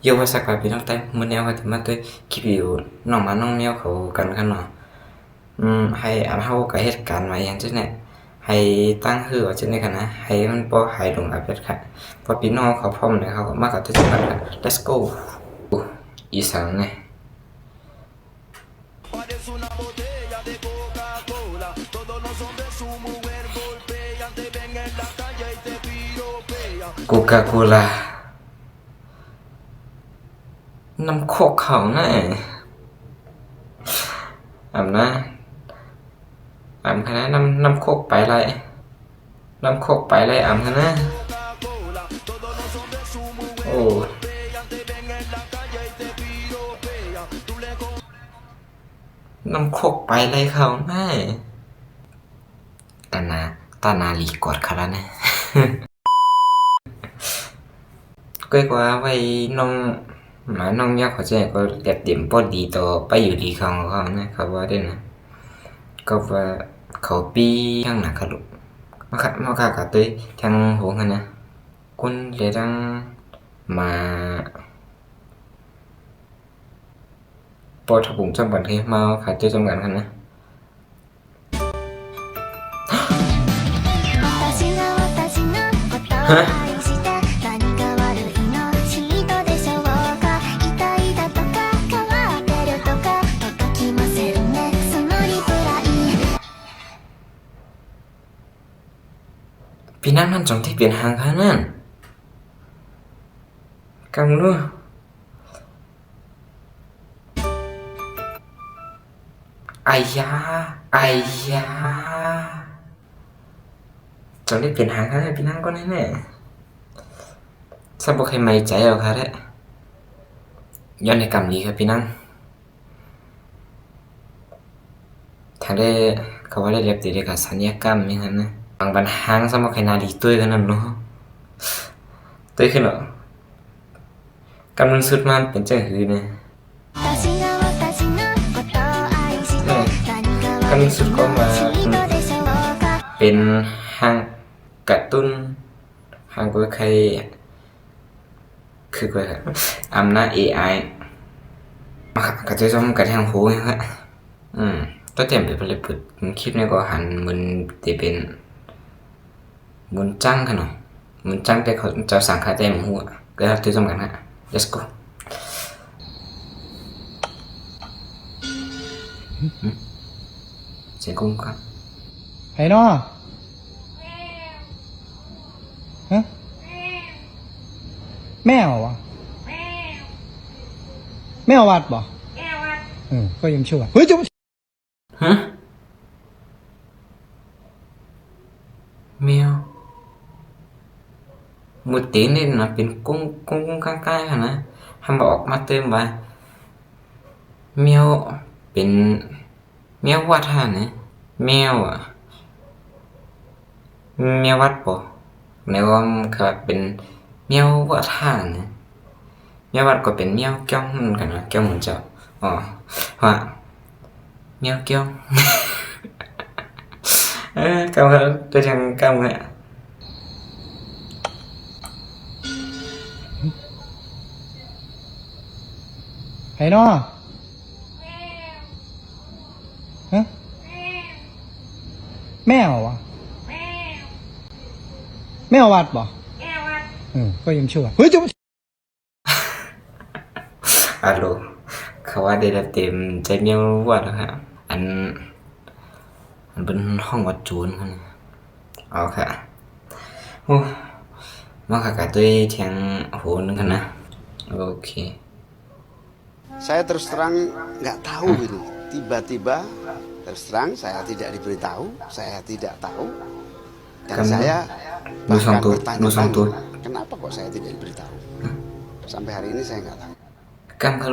Yêu và sạc vào trong tay muốn neo thì mà tôi kịp hiểu nó mà nó neo khẩu cần khăn nó hay ăn hao cái hết cản mà yên chứ này hay tăng hư ở trên đây cả na hayมันบ่หายลงอาเบ็ดค่ะพอพี่น้องเขาพร้อมเลยเขาก็มากับที่จังหวัดค่ะ let's go อีสานไง Parece una botella de Coca-Cola. Todos los hombres su mujer golpean. Te ven en la calle y te piropean. โกกาโคลาน้ำโคกเขาน่ะอ่ำนะอ่ำคณะน้ำโคกไปไรน้ำโคกไปไรอ่ำคณะ Coca-Cola. Todos los hombres su mujer โอ้ golpean. Te ven en la calle y te piropean. Tú le น้ำโคกไปไรเขาน่ะตานาลีกอดเขาแล้วนะ cái qua vay nông mà nông nhắc họ sẽ có đẹp điểm body to bayอยู่ดีkhôngนะเขาว่าได้นะก็ว่าเขาปีข้างหน้าเขาลุมาค่ะกับตัวทางหัวกันนะคุณเลยต้องมาปอถบุงจำกันที่มาค่ะเจอจำกันกันนะฮะพี่นั่นมันจงที่เปลี่ยนหางค่ะนั่นกังรู้ไอ้ยาจงได้เปลี่ยนหางค่ะพี่นั่นก็แน่ๆสับบอกให้ไม่ใจเอาค่ะแหละย้อนในกรรมดีครับพี่นั่นทางได้เขาว่าได้เรียบตีได้กับสัญญากรรมอย่างนั้นนะบางปัญหาสมองใครนาดีตัวกันนั่นเนาะตัวขึ้นเหรอกำลังสุดมันเป็นจังหือเนี่ยกำลังสุดก็มาเป็นห้างกระตุ้นห้างก็ใครคือก็อำนาจ AI มาก็จะต้องกระทั่งหูนะครับตัวเต็มไปเลยเปิดคลิปนี้ก็หันมันจะเป็นมุนจังกันหน่อยมุนจังแต่เขาจะสั่งคาเต็มหัวก็ตัวจำกันนะ let's go เสียงกุ้งครับ ไอ้น้อฮะแมววะแมววัดบ่ก็ยังชั่วเฮ้ยจุ๊บ ฮะแมวมือตีนี่นะเป็นกุ้งกลางๆค่ะนะทำออกมาเติมว่าแมวเป็นแมววัดฮะนะแมวอ่ะแมววัดป่ะในว่ามันก็เป็นแมววัดฮะนะแมววัดก็เป็นแมวเกี้ยวเหมือนกันนะเกี้ยวเหมือนเจ้าอ๋อว่าแมวเกี้ยว cảm ơn tôi chẳng cảm ơn ạ ไอ้น้อฮะแมววะแมววัดบ่ก็ยังชั่วเฮ้ยจุ๊บ alo เขาว่าได้รับเต็มใจแมววัดแล้วครับมันเป็นห้องวัดจูนคนเอาค่ะโอ้มาค่ะกับตัวแทงโหนึงกันนะโอเค Saya terus terang nggak tahu ini. Tiba-tiba terus terang saya tidak diberitahu, saya tidak tahu, dan Kamu saya bahkan Nusantara bertanya-tanya kenapa kok saya tidak diberitahu. Sampai hari ini saya nggak tahu. กำเขา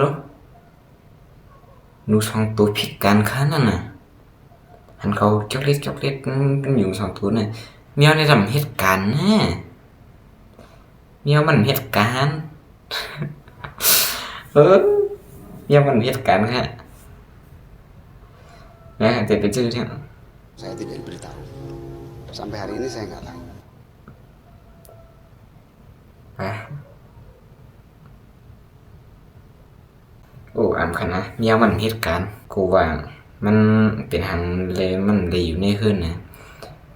หนูสองตัวผิดกันค่ะนั่นน่ะหันเขาช็อกเล็ตอยู่สองตัวน่ะเมียวในทำเหตุการณ์นะเมียวมันเหตุการณ์ เมียวมันเหตุการณ์ค่ะนะแต่เป็นชื่อที่ Saya tidak diberitahu. Sampai hari ini saya nggak tahu. อ่ะ อำคณะเมียมันเหตุการณ์กูว่ามันเป็นหันเลยมันเลยอยู่ในเฮือนนะ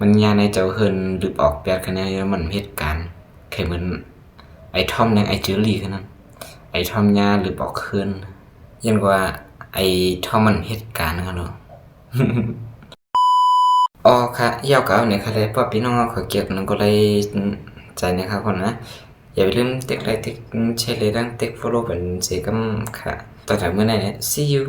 มันยาในเจ้าเฮือนหรือออกแปดคะแนนมันเหตุการณ์แค่เหมือนไอ้ทอมยังไอ้เจอรี่แค่นั้นไอ้ทอมยาหรือออกเฮือนยันกว่าไอ้ทอมมันเหตุการณ์กันเนาะ อ๋อค่ะยาวเก่าเนี่ยค่ะเลยพ่อพี่น้องขอเกียรติน้องก็เลยใจนะครับคนนะอย่าไปลืมติ๊กไลค์ติ๊กแชร์เลยดังติ๊ก follow เป็นเสียกำค่ะต่อจากเมื่อไหร่เนี่ย see you